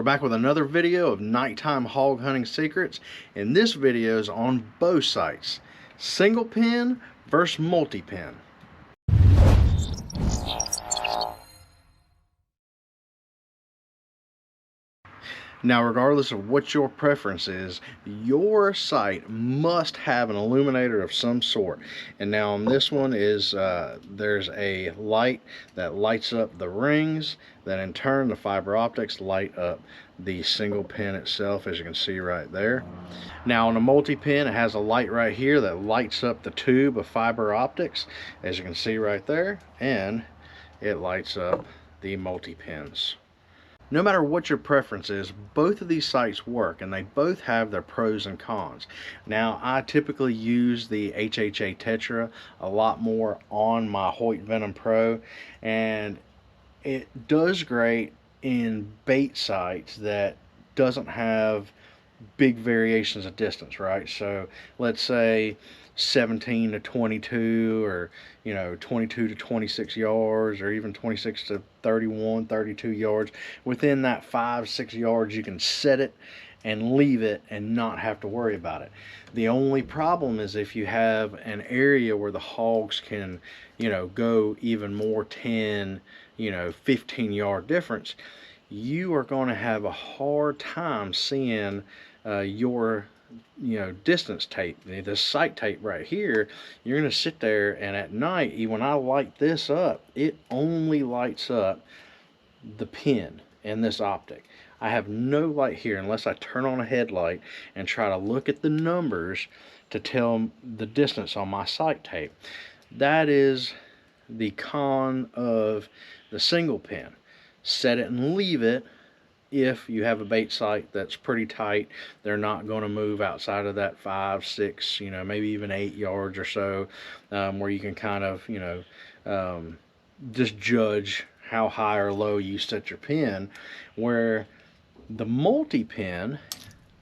We're back with another video of nighttime hog hunting secrets, and this video is on bow sights. Single pin versus multi-pin. Now, regardless of what your preference is, your sight must have an illuminator of some sort. And now on this one is there's a light that lights up the rings, that in turn the fiber optics light up the single pin itself, as you can see right there. Now on a multi-pin, it has a light right here that lights up the tube of fiber optics, as you can see right there, and it lights up the multi-pins. No matter what your preference is, both of these sights work, and they both have their pros and cons. Now, I typically use the HHA Tetra a lot more on my Hoyt Venom Pro, and it does great in bait sights that doesn't have big variations of distance, right? So let's say 17 to 22, or 22 to 26 yards, or even 26 to 31, 32 yards. Within that 5-6 yards, you can set it and leave it and not have to worry about it. The only problem is if you have an area where the hogs can go even more, 10 15 yard difference, you are going to have a hard time seeing your distance tape. The sight tape right here, you're going to sit there, and at night, when I light this up, it only lights up the pin in this optic. I have no light here unless I turn on a headlight and try to look at the numbers to tell the distance on my sight tape. That is the con of the single pin. Set it and leave it. If you have a bait sight that's pretty tight, they're not going to move outside of that 5, 6, maybe even 8 yards or so, where you can kind of, just judge how high or low you set your pin. Where the multi-pin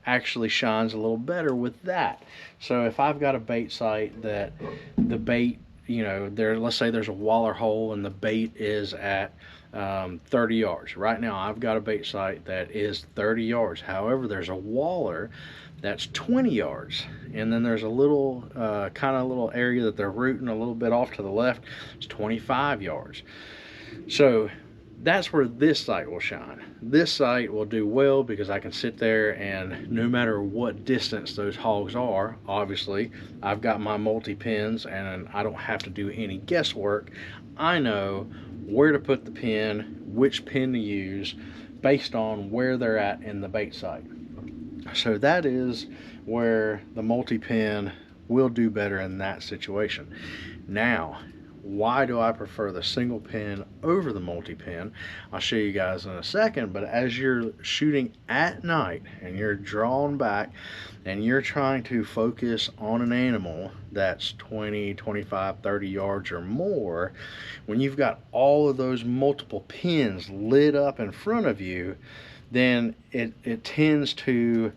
actually shines a little better with that. So if I've got a bait sight that the bait, let's say there's a waller hole and the bait is at 30 yards. Right now I've got a bait sight that is 30 yards. However, there's a waller that's 20 yards, and then there's a little little area that they're rooting a little bit off to the left. It's 25 yards. So that's where this sight will shine. This sight will do well because I can sit there, and no matter what distance those hogs are, obviously I've got my multi-pins and I don't have to do any guesswork. I know where to put the pin, which pin to use, based on where they're at in the bait sight. So that is where the multi-pin will do better in that situation. Now, why do I prefer the single pin over the multi-pin? I'll show you guys in a second, but as you're shooting at night and you're drawn back and you're trying to focus on an animal that's 20, 25, 30 yards or more, when you've got all of those multiple pins lit up in front of you, then it tends to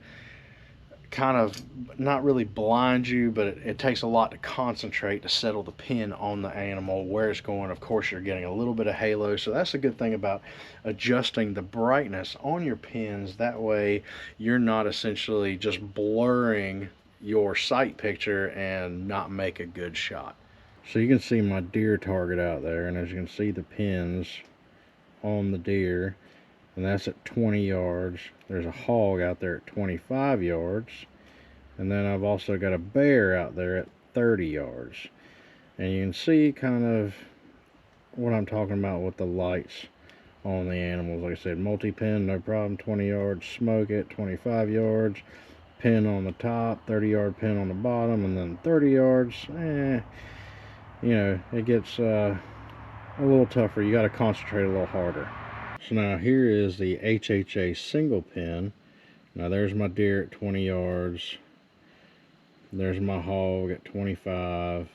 kind of not really blind you, but it takes a lot to concentrate to settle the pin on the animal where it's going. Of course, you're getting a little bit of halo, so that's a good thing about adjusting the brightness on your pins. That way you're not essentially just blurring your sight picture and not make a good shot. So you can see my deer target out there, and as you can see the pins on the deer, and that's at 20 yards. There's a hog out there at 25 yards, and then I've also got a bear out there at 30 yards. And you can see kind of what I'm talking about with the lights on the animals. Like I said, multi-pin, no problem, 20 yards, smoke it, 25 yards, pin on the top, 30-yard pin on the bottom, and then 30 yards, it gets a little tougher. You got to concentrate a little harder. So now here is the HHA single pin. Now there's my deer at 20 yards. There's my hog at 25.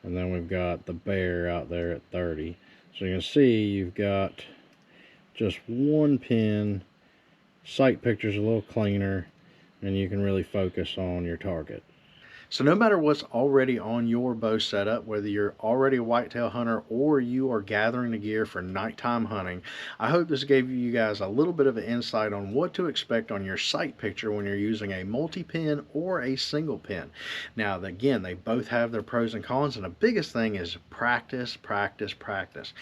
And then we've got the bear out there at 30. So you can see you've got just one pin. Sight picture's a little cleaner, and you can really focus on your target. So no matter what's already on your bow setup, whether you're already a whitetail hunter or you are gathering the gear for nighttime hunting, I hope this gave you guys a little bit of an insight on what to expect on your sight picture when you're using a multi-pin or a single pin. Now, again, they both have their pros and cons, and the biggest thing is practice, practice, practice.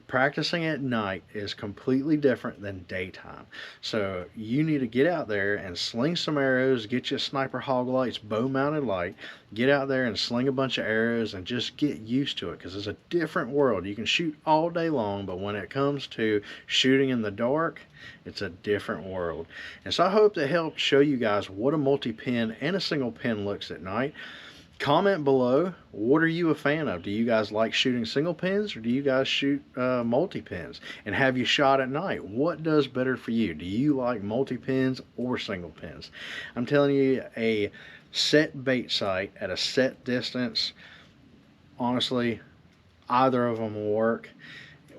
Practicing at night is completely different than daytime. So you need to get out there and sling some arrows, get you a sniper hog lights, bow mounted light, get out there and sling a bunch of arrows and just get used to it, because it's a different world. You can shoot all day long, but when it comes to shooting in the dark, it's a different world. And so I hope that helped show you guys what a multi-pin and a single pin looks at night. Comment below, what are you a fan of? Do you guys like shooting single pins, or do you guys shoot multi-pins? And have you shot at night? What does better for you? Do you like multi-pins or single pins? I'm telling you, a set bait sight at a set distance, honestly, either of them will work.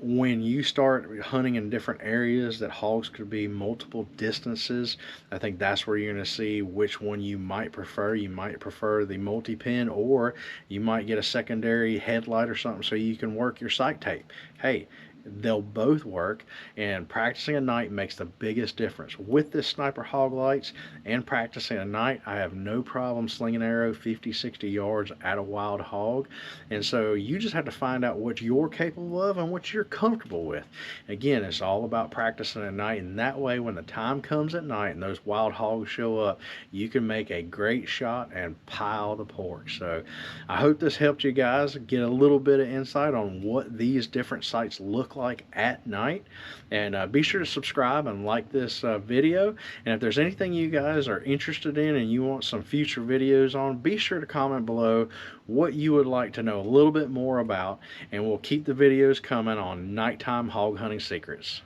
When you start hunting in different areas that hogs could be multiple distances, I think that's where you're going to see which one you might prefer. You might prefer the multi-pin, or you might get a secondary headlight or something so you can work your sight tape. Hey, they'll both work, and practicing at night makes the biggest difference. With this sniper hog lights and practicing at night, I have no problem slinging an arrow 50-60 yards at a wild hog. And so you just have to find out what you're capable of and what you're comfortable with. Again, it's all about practicing at night, and that way when the time comes at night and those wild hogs show up, you can make a great shot and pile the pork. So I hope this helped you guys get a little bit of insight on what these different sights look like at night. And be sure to subscribe and like this video. And if there's anything you guys are interested in and you want some future videos on, be sure to comment below what you would like to know a little bit more about, and we'll keep the videos coming on nighttime hog hunting secrets.